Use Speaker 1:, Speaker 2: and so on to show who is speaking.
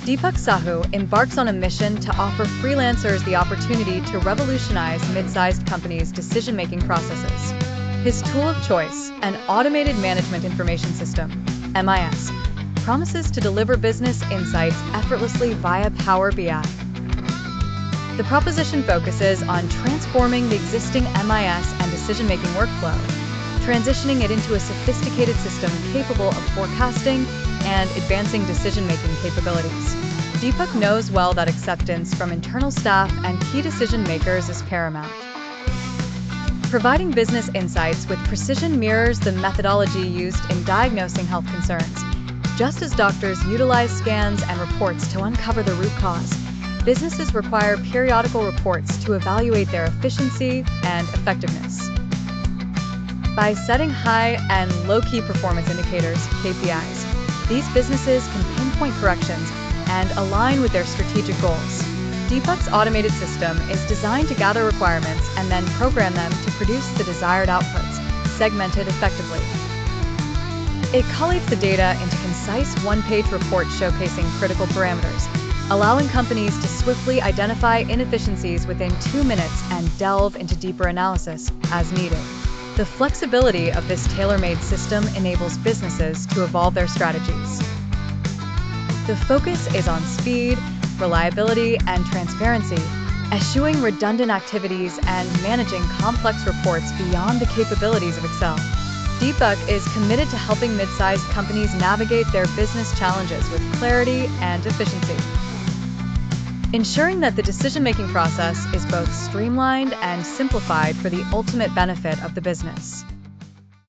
Speaker 1: Deepak Sahoo embarks on a mission to offer freelancers the opportunity to revolutionize mid-sized companies' decision-making processes. His tool of choice, an automated management information system, MIS, promises to deliver business insights effortlessly via Power BI. The proposition focuses on transforming the existing MIS and decision-making workflow, transitioning it into a sophisticated system capable of forecasting and advancing decision-making capabilities. Deepak knows well that acceptance from internal staff and key decision-makers is paramount. Providing business insights with precision mirrors the methodology used in diagnosing health concerns. Just as doctors utilize scans and reports to uncover the root cause, businesses require periodical reports to evaluate their efficiency and effectiveness. By setting high and low-key performance indicators, KPIs, these businesses can pinpoint corrections and align with their strategic goals. Deepak's automated system is designed to gather requirements and then program them to produce the desired outputs, segmented effectively. It collates the data into concise one-page reports showcasing critical parameters, allowing companies to swiftly identify inefficiencies within 2 minutes and delve into deeper analysis as needed. The flexibility of this tailor-made system enables businesses to evolve their strategies. The focus is on speed, reliability, and transparency, eschewing redundant activities and managing complex reports beyond the capabilities of Excel. Deepak is committed to helping mid-sized companies navigate their business challenges with clarity and efficiency, ensuring that the decision-making process is both streamlined and simplified for the ultimate benefit of the business.